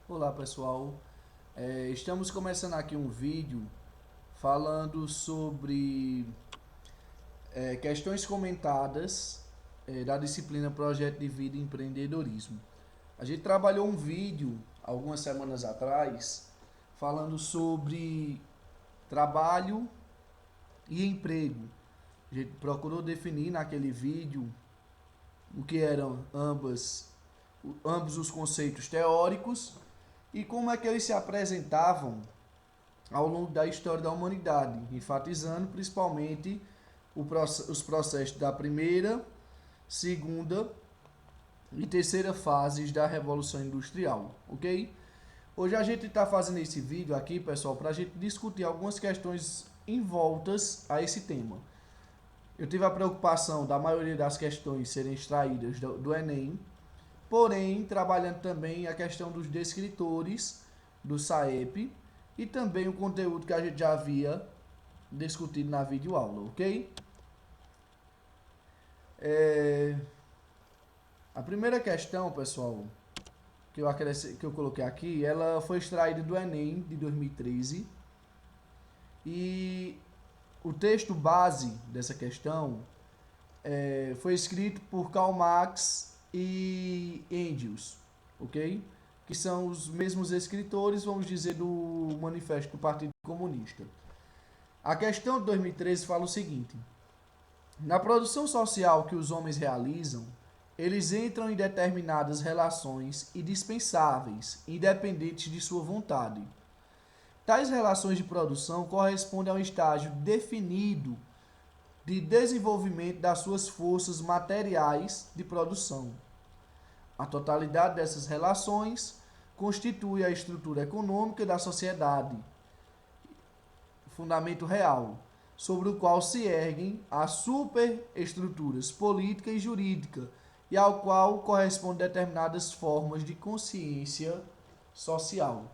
Olá pessoal, estamos começando aqui um vídeo falando sobre questões comentadas da disciplina Projeto de Vida e Empreendedorismo. A gente trabalhou um vídeo algumas semanas atrás falando sobre trabalho e emprego. A gente procurou definir naquele vídeo o que eram ambos os conceitos teóricos e como é que eles se apresentavam ao longo da história da humanidade, enfatizando principalmente os processos da primeira, segunda e terceira fases da Revolução Industrial, ok? Hoje a gente está fazendo esse vídeo aqui, pessoal, para a gente discutir algumas questões envoltas a esse tema. Eu tive a preocupação da maioria das questões serem extraídas do Enem, porém trabalhando também a questão dos descritores do SAEP e também o conteúdo que a gente já havia discutido na videoaula, ok? A primeira questão, pessoal, que eu coloquei aqui, ela foi extraída do Enem de 2013 e o texto base dessa questão foi escrito por Karl Marx e Engels, ok? Que são os mesmos escritores, vamos dizer, do Manifesto do Partido Comunista. A questão de 2013 fala o seguinte: na produção social que os homens realizam, eles entram em determinadas relações indispensáveis, independentes de sua vontade. Tais relações de produção correspondem a um estágio definido de desenvolvimento das suas forças materiais de produção. A totalidade dessas relações constitui a estrutura econômica da sociedade, fundamento real, sobre o qual se erguem as superestruturas política e jurídica e ao qual correspondem determinadas formas de consciência social.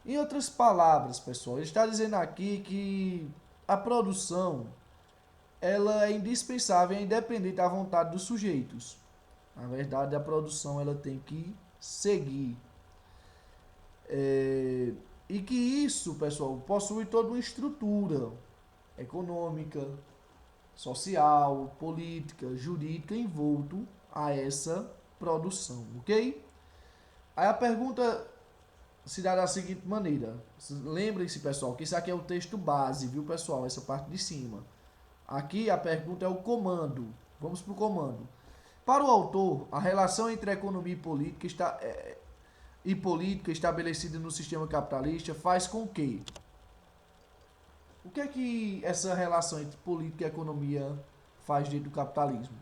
Em outras palavras, pessoal, ele está dizendo aqui que a produção ela é indispensável e independente da vontade dos sujeitos. Na verdade, a produção ela tem que seguir. E que isso, pessoal, possui toda uma estrutura econômica, social, política, jurídica envolto a essa produção, ok? Aí a pergunta se dá da seguinte maneira. Lembrem-se, pessoal, que isso aqui é o texto base, viu, pessoal? Essa parte de cima. Aqui a pergunta é o comando. Vamos para o comando. Para o autor, a relação entre economia e política estabelecida no sistema capitalista faz com que... O que é que essa relação entre política e economia faz dentro do capitalismo?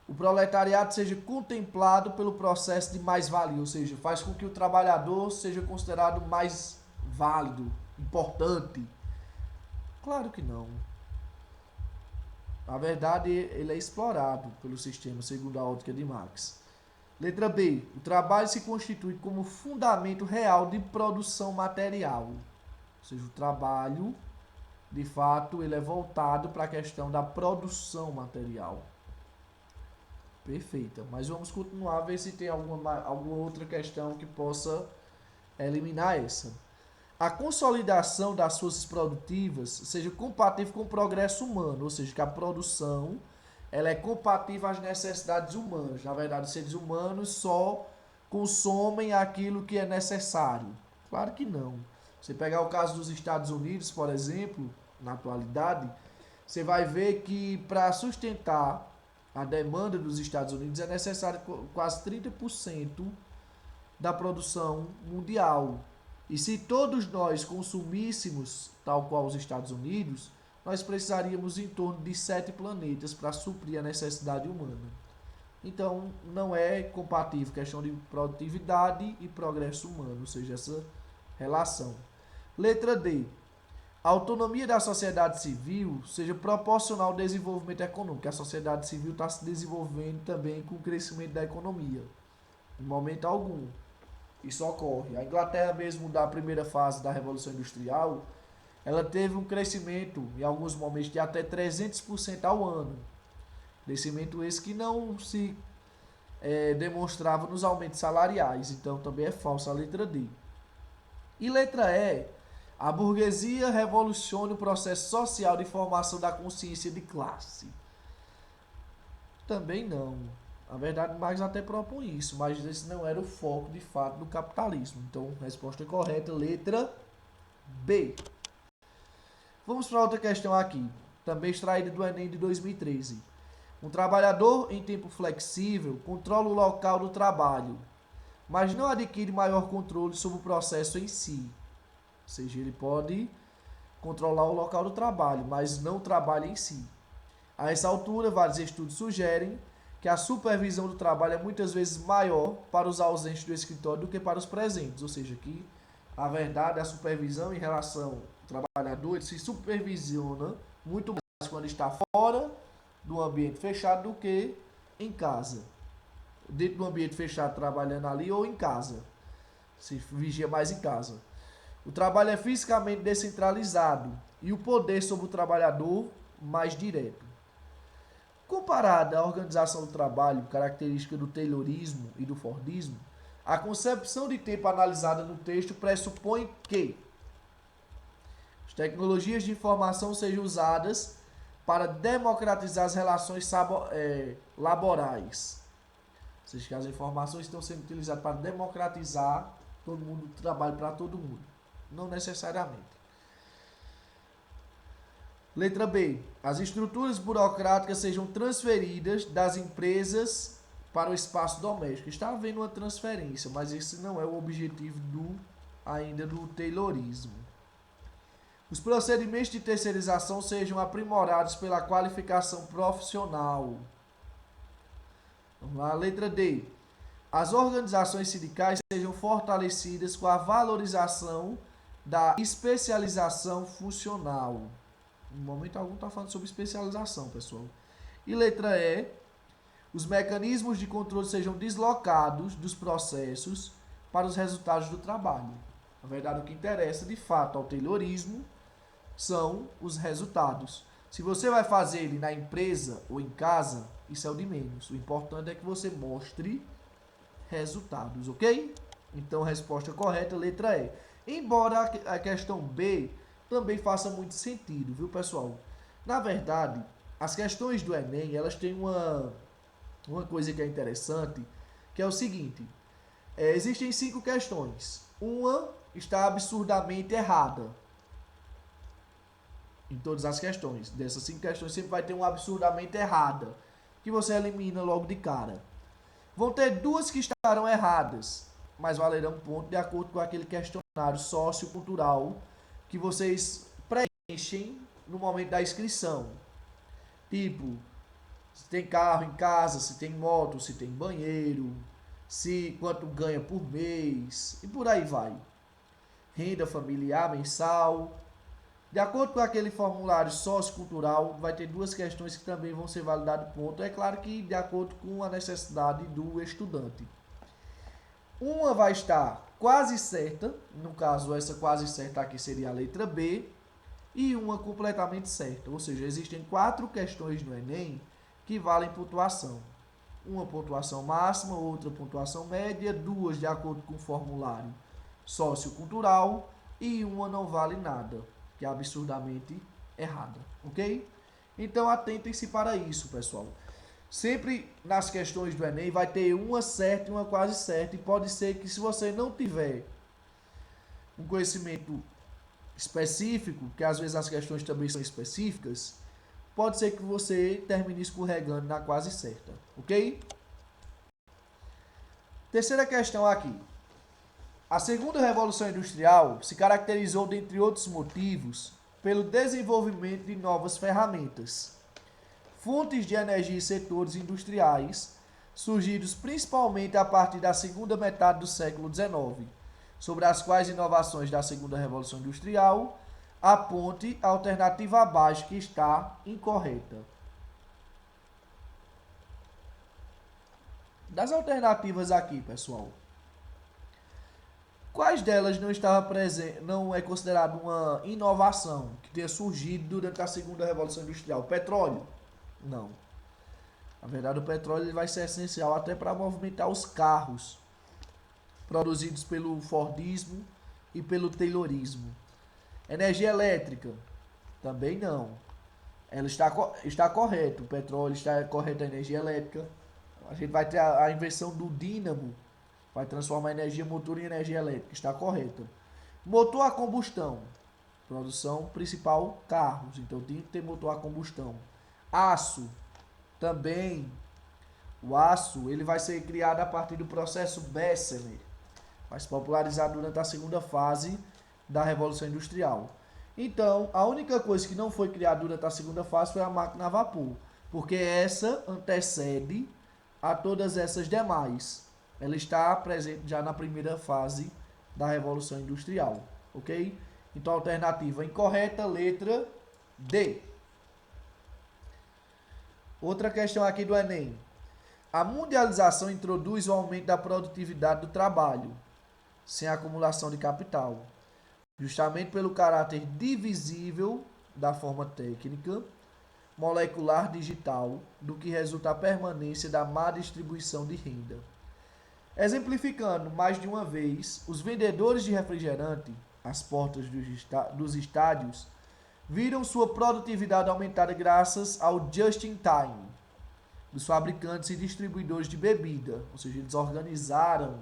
O proletariado seja contemplado pelo processo de mais-valia, ou seja, faz com que o trabalhador seja considerado mais válido, importante. Claro que não. Na verdade, ele é explorado pelo sistema, segundo a ótica de Marx. Letra B. O trabalho se constitui como fundamento real de produção material. Ou seja, o trabalho, de fato, ele é voltado para a questão da produção material. Perfeita. Mas vamos continuar a ver se tem alguma outra questão que possa eliminar essa. A consolidação das forças produtivas seja compatível com o progresso humano, ou seja, que a produção ela é compatível às necessidades humanas. Na verdade, os seres humanos só consomem aquilo que é necessário. Claro que não. Você pegar o caso dos Estados Unidos, por exemplo, na atualidade, você vai ver que para sustentar a demanda dos Estados Unidos é necessário quase 30% da produção mundial. E se todos nós consumíssemos tal qual os Estados Unidos, nós precisaríamos em torno de 7 planetas para suprir a necessidade humana. Então, não é compatível questão de produtividade e progresso humano, ou seja, essa relação. Letra D. A autonomia da sociedade civil seja proporcional ao desenvolvimento econômico. A sociedade civil está se desenvolvendo também com o crescimento da economia. Em momento algum. Isso ocorre. A Inglaterra mesmo da primeira fase da Revolução Industrial, ela teve um crescimento em alguns momentos de até 300% ao ano. Crescimento esse que não se demonstrava nos aumentos salariais. Então também é falsa a letra D. E letra E, a burguesia revoluciona o processo social de formação da consciência de classe. Também não. Na verdade, Marx até propõe isso, mas esse não era o foco de fato do capitalismo. Então, resposta correta, letra B. Vamos para outra questão aqui, também extraída do Enem de 2013. Um trabalhador em tempo flexível controla o local do trabalho, mas não adquire maior controle sobre o processo em si. Ou seja, ele pode controlar o local do trabalho, mas não o trabalho em si. A essa altura, vários estudos sugerem que a supervisão do trabalho é muitas vezes maior para os ausentes do escritório do que para os presentes. Ou seja, que a verdade, a supervisão em relação ao trabalhador, ele se supervisiona muito mais quando está fora do ambiente fechado do que em casa. Dentro do ambiente fechado trabalhando ali ou em casa. Se vigia mais em casa. O trabalho é fisicamente descentralizado e o poder sobre o trabalhador mais direto. Comparada à organização do trabalho, característica do Taylorismo e do Fordismo, a concepção de tempo analisada no texto pressupõe que as tecnologias de informação sejam usadas para democratizar as relações laborais. Ou seja, que as informações estão sendo utilizadas para democratizar todo mundo, trabalho para todo mundo. Não necessariamente. Letra B. As estruturas burocráticas sejam transferidas das empresas para o espaço doméstico. Está havendo uma transferência, mas esse não é o objetivo ainda do Taylorismo. Os procedimentos de terceirização sejam aprimorados pela qualificação profissional. Vamos lá, letra D. As organizações sindicais sejam fortalecidas com a valorização da especialização funcional. No momento algum está falando sobre especialização, pessoal. E letra E. Os mecanismos de controle sejam deslocados dos processos para os resultados do trabalho. Na verdade, o que interessa de fato ao Taylorismo são os resultados. Se você vai fazer ele na empresa ou em casa, isso é o de menos. O importante é que você mostre resultados, ok? Então, resposta correta, letra E. Embora a questão B também faça muito sentido, viu, pessoal? Na verdade, as questões do Enem, elas têm uma coisa que é interessante, que é o seguinte. Existem 5 questões. Uma está absurdamente errada. Em todas as questões. Dessas 5 questões, sempre vai ter uma absurdamente errada, que você elimina logo de cara. Vão ter 2 que estarão erradas, mas valerão ponto de acordo com aquele questionário sociocultural que vocês preenchem no momento da inscrição. Tipo, se tem carro em casa, se tem moto, se tem banheiro, se quanto ganha por mês, e por aí vai. Renda familiar mensal. De acordo com aquele formulário sociocultural, vai ter 2 questões que também vão ser validadas ponto. É claro que de acordo com a necessidade do estudante. Uma vai estar quase certa, no caso essa quase certa aqui seria a letra B, e uma completamente certa. Ou seja, existem 4 questões no Enem que valem pontuação. Uma pontuação máxima, outra pontuação média, 2 de acordo com o formulário sociocultural e uma não vale nada, que é absurdamente errada, ok? Então atentem-se para isso, pessoal. Sempre nas questões do Enem vai ter uma certa e uma quase certa, e pode ser que se você não tiver um conhecimento específico, que às vezes as questões também são específicas, pode ser que você termine escorregando na quase certa, ok? Terceira questão aqui. A segunda revolução industrial se caracterizou, dentre outros motivos, pelo desenvolvimento de novas ferramentas, fontes de energia e setores industriais, surgidos principalmente a partir da segunda metade do século XIX, sobre as quais inovações da segunda revolução industrial aponte a alternativa abaixo que está incorreta. Das alternativas aqui, pessoal, quais delas não é considerada uma inovação que tenha surgido durante a segunda revolução industrial? Petróleo? Não. Na verdade, o petróleo ele vai ser essencial até para movimentar os carros produzidos pelo Fordismo e pelo Taylorismo. Energia elétrica, também não. Ela está correta, o petróleo está correto, a energia elétrica. A gente vai ter a inversão do dínamo, vai transformar a energia motor em energia elétrica, está correta. Motor a combustão, produção principal, carros, então tem que ter motor a combustão. Aço, também. O aço ele vai ser criado a partir do processo Bessemer, mas popularizado durante a segunda fase da Revolução Industrial. Então, a única coisa que não foi criada durante a segunda fase foi a máquina a vapor, porque essa antecede a todas essas demais. Ela está presente já na primeira fase da Revolução Industrial, ok? Então, alternativa incorreta, letra D. Outra questão aqui do Enem. A mundialização introduz o aumento da produtividade do trabalho, sem acumulação de capital, justamente pelo caráter divisível da forma técnica, molecular digital, do que resulta a permanência da má distribuição de renda. Exemplificando mais de uma vez, os vendedores de refrigerante às portas dos estádios viram sua produtividade aumentada graças ao just-in-time dos fabricantes e distribuidores de bebida, ou seja, eles organizaram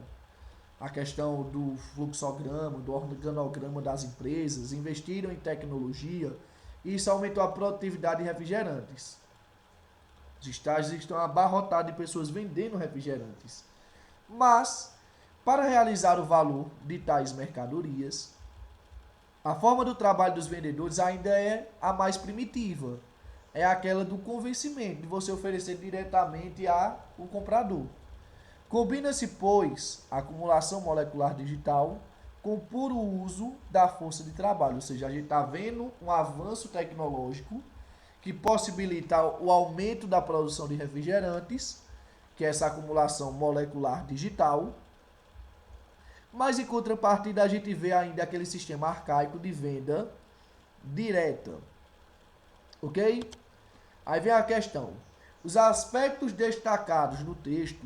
a questão do fluxograma, do organograma das empresas, investiram em tecnologia e isso aumentou a produtividade de refrigerantes. Os estádios estão abarrotados de pessoas vendendo refrigerantes. Mas, para realizar o valor de tais mercadorias, a forma do trabalho dos vendedores ainda é a mais primitiva. É aquela do convencimento, de você oferecer diretamente ao comprador. Combina-se, pois, a acumulação molecular digital com o puro uso da força de trabalho. Ou seja, a gente está vendo um avanço tecnológico que possibilita o aumento da produção de refrigerantes, que é essa acumulação molecular digital. Mas, em contrapartida, a gente vê ainda aquele sistema arcaico de venda direta. Ok? Aí vem a questão. Os aspectos destacados no texto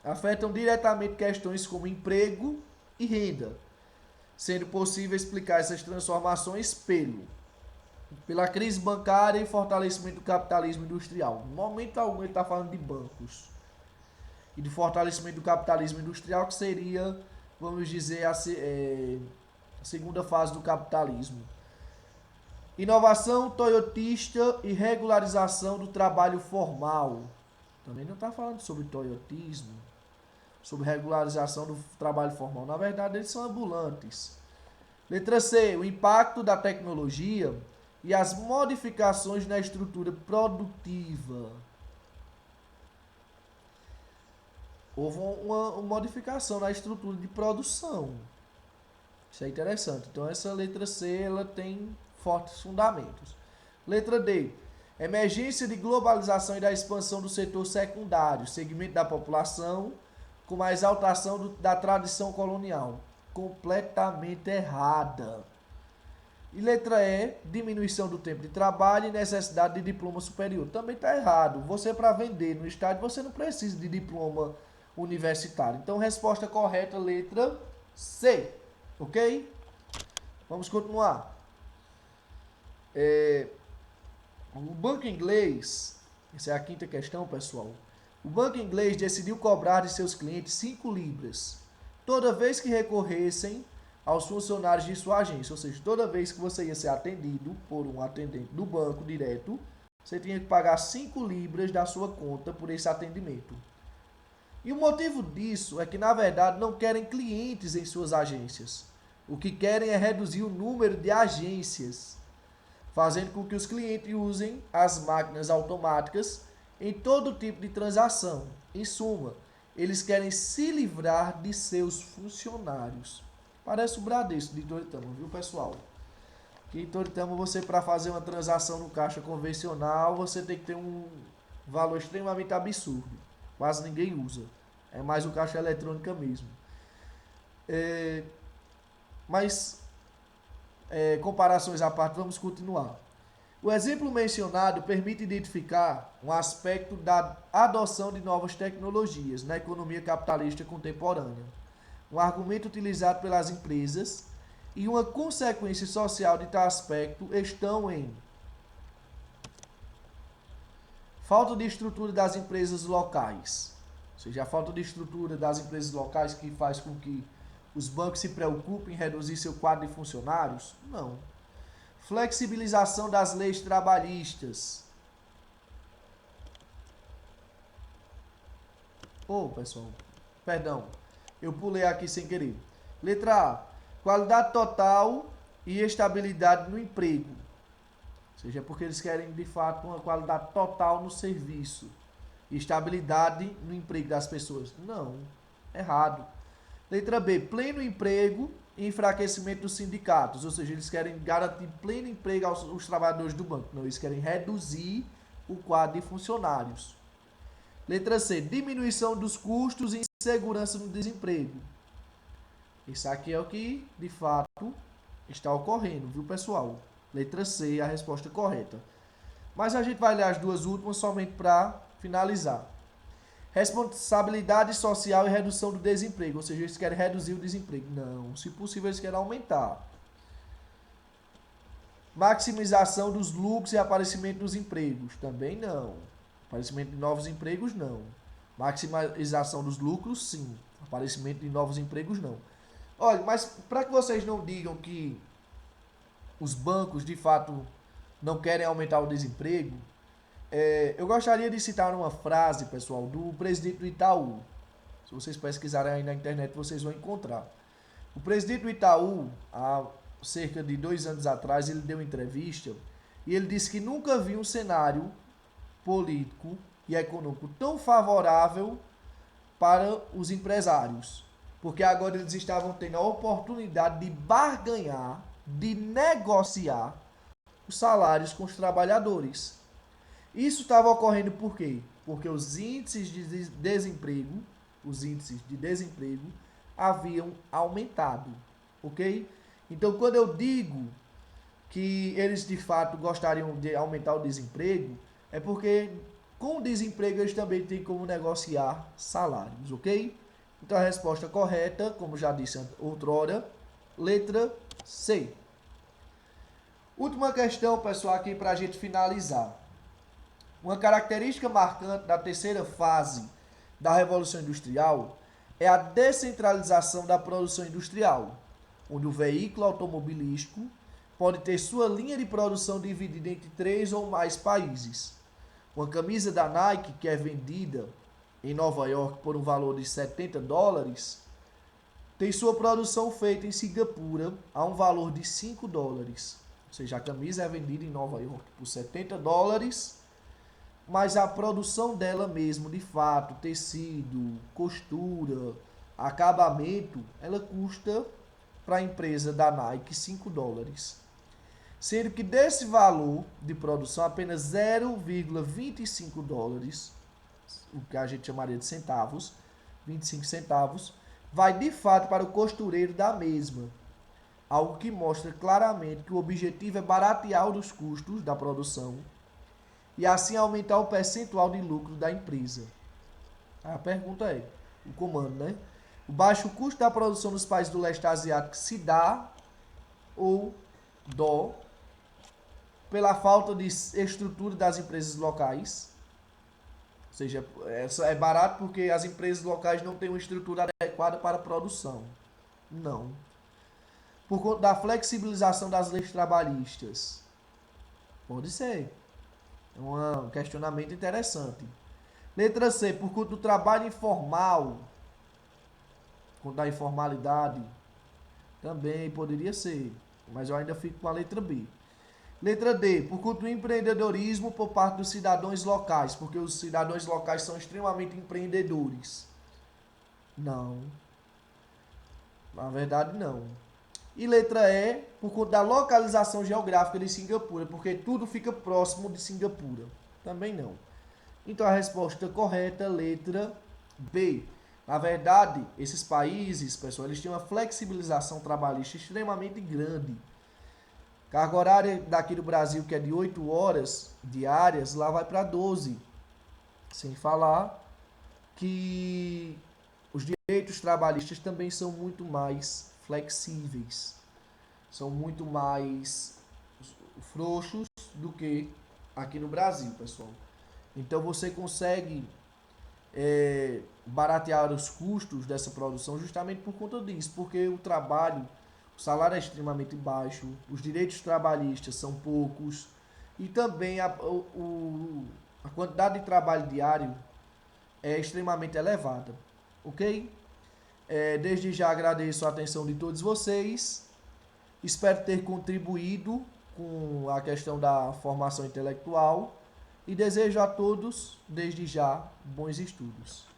afetam diretamente questões como emprego e renda, sendo possível explicar essas transformações pela crise bancária e fortalecimento do capitalismo industrial. No momento algum ele está falando de bancos e de fortalecimento do capitalismo industrial, que seria, vamos dizer, a segunda fase do capitalismo. Inovação toyotista e regularização do trabalho formal. Também não está falando sobre toyotismo, sobre regularização do trabalho formal. Na verdade, eles são ambulantes. Letra C. O impacto da tecnologia e as modificações na estrutura produtiva. Houve uma modificação na estrutura de produção. Isso é interessante. Então, essa letra C ela tem fortes fundamentos. Letra D. Emergência de globalização e da expansão do setor secundário, segmento da população com uma exaltação da tradição colonial. Completamente errada. E letra E. Diminuição do tempo de trabalho e necessidade de diploma superior. Também está errado. Você, para vender no estádio, você não precisa de diploma universitário. Então, resposta correta, letra C. Ok? Vamos continuar. O banco inglês, essa é a quinta questão, pessoal. O banco inglês decidiu cobrar de seus clientes 5 libras toda vez que recorressem aos funcionários de sua agência. Ou seja, toda vez que você ia ser atendido por um atendente do banco direto, você tinha que pagar 5 libras da sua conta por esse atendimento. E o motivo disso é que, na verdade, não querem clientes em suas agências. O que querem é reduzir o número de agências, fazendo com que os clientes usem as máquinas automáticas em todo tipo de transação. Em suma, eles querem se livrar de seus funcionários. Parece o Bradesco de Toritama, viu, pessoal? Que em Toritama, você, para fazer uma transação no caixa convencional, você tem que ter um valor extremamente absurdo. Quase ninguém usa. É mais o caixa eletrônica mesmo. Mas, comparações à parte, vamos continuar. O exemplo mencionado permite identificar um aspecto da adoção de novas tecnologias na economia capitalista contemporânea, um argumento utilizado pelas empresas e uma consequência social de tal aspecto estão em falta de estrutura das empresas locais, ou seja, a falta de estrutura das empresas locais que faz com que os bancos se preocupem em reduzir seu quadro de funcionários? Não. Flexibilização das leis trabalhistas. Pessoal, perdão, eu pulei aqui sem querer. Letra A, qualidade total e estabilidade no emprego. Ou seja, porque eles querem de fato uma qualidade total no serviço. E estabilidade no emprego das pessoas. Não, errado. Letra B, pleno emprego e enfraquecimento dos sindicatos. Ou seja, eles querem garantir pleno emprego aos trabalhadores do banco. Não, eles querem reduzir o quadro de funcionários. Letra C, diminuição dos custos e insegurança no desemprego. Isso aqui é o que, de fato, está ocorrendo, viu, pessoal? Letra C é a resposta correta. Mas a gente vai ler as duas últimas somente para finalizar. Responsabilidade social e redução do desemprego. Ou seja, eles querem reduzir o desemprego. Não, se possível, eles querem aumentar. Maximização dos lucros e aparecimento dos empregos. Também não. Aparecimento de novos empregos, não. Maximização dos lucros, sim. Aparecimento de novos empregos, não. Olha, mas para que vocês não digam que os bancos, de fato, não querem aumentar o desemprego, eu gostaria de citar uma frase, pessoal, do presidente do Itaú. Se vocês pesquisarem aí na internet, vocês vão encontrar. O presidente do Itaú, há cerca de 2 anos atrás, ele deu uma entrevista e ele disse que nunca viu um cenário político e econômico tão favorável para os empresários. Porque agora eles estavam tendo a oportunidade de barganhar, de negociar os salários com os trabalhadores. Isso estava ocorrendo por quê? Porque os índices de desemprego haviam aumentado, ok? Então, quando eu digo que eles de fato gostariam de aumentar o desemprego, é porque com o desemprego eles também têm como negociar salários, ok? Então a resposta correta, como já disse outrora, letra C. Última questão, pessoal, aqui para a gente finalizar. Uma característica marcante da terceira fase da Revolução Industrial é a descentralização da produção industrial, onde o veículo automobilístico pode ter sua linha de produção dividida entre 3 ou mais países. Uma camisa da Nike que é vendida em Nova York por um valor de $70, tem sua produção feita em Singapura a um valor de $5. Ou seja, a camisa é vendida em Nova York por $70, mas a produção dela mesmo, de fato, tecido, costura, acabamento, ela custa para a empresa da Nike $5. Sendo que desse valor de produção, apenas $0,25, o que a gente chamaria de centavos, 25 centavos, vai de fato para o costureiro da mesma. Algo que mostra claramente que o objetivo é baratear os custos da produção e assim aumentar o percentual de lucro da empresa. A pergunta é, o comando, né? O baixo custo da produção nos países do leste asiático se dá ou dó pela falta de estrutura das empresas locais. Ou seja, é barato porque as empresas locais não têm uma estrutura adequada para a produção. Não. Por conta da flexibilização das leis trabalhistas. Pode ser. É um questionamento interessante. Letra C, por conta do trabalho informal. Por conta da informalidade. Também poderia ser. Mas eu ainda fico com a letra B. Letra D, por conta do empreendedorismo por parte dos cidadãos locais, porque os cidadãos locais são extremamente empreendedores. Não. Na verdade, não. E letra E, por conta da localização geográfica de Singapura, porque tudo fica próximo de Singapura. Também não. Então a resposta correta, letra B. Na verdade, esses países, pessoal, eles têm uma flexibilização trabalhista extremamente grande. Carga horária daqui do Brasil, que é de 8 horas diárias, lá vai para 12. Sem falar que os direitos trabalhistas também são muito mais flexíveis, são muito mais frouxos do que aqui no Brasil, pessoal. Então você consegue baratear os custos dessa produção justamente por conta disso, porque o trabalho, o salário é extremamente baixo, os direitos trabalhistas são poucos e também a quantidade de trabalho diário é extremamente elevada, ok? Desde já agradeço a atenção de todos vocês, espero ter contribuído com a questão da formação intelectual e desejo a todos, desde já, bons estudos.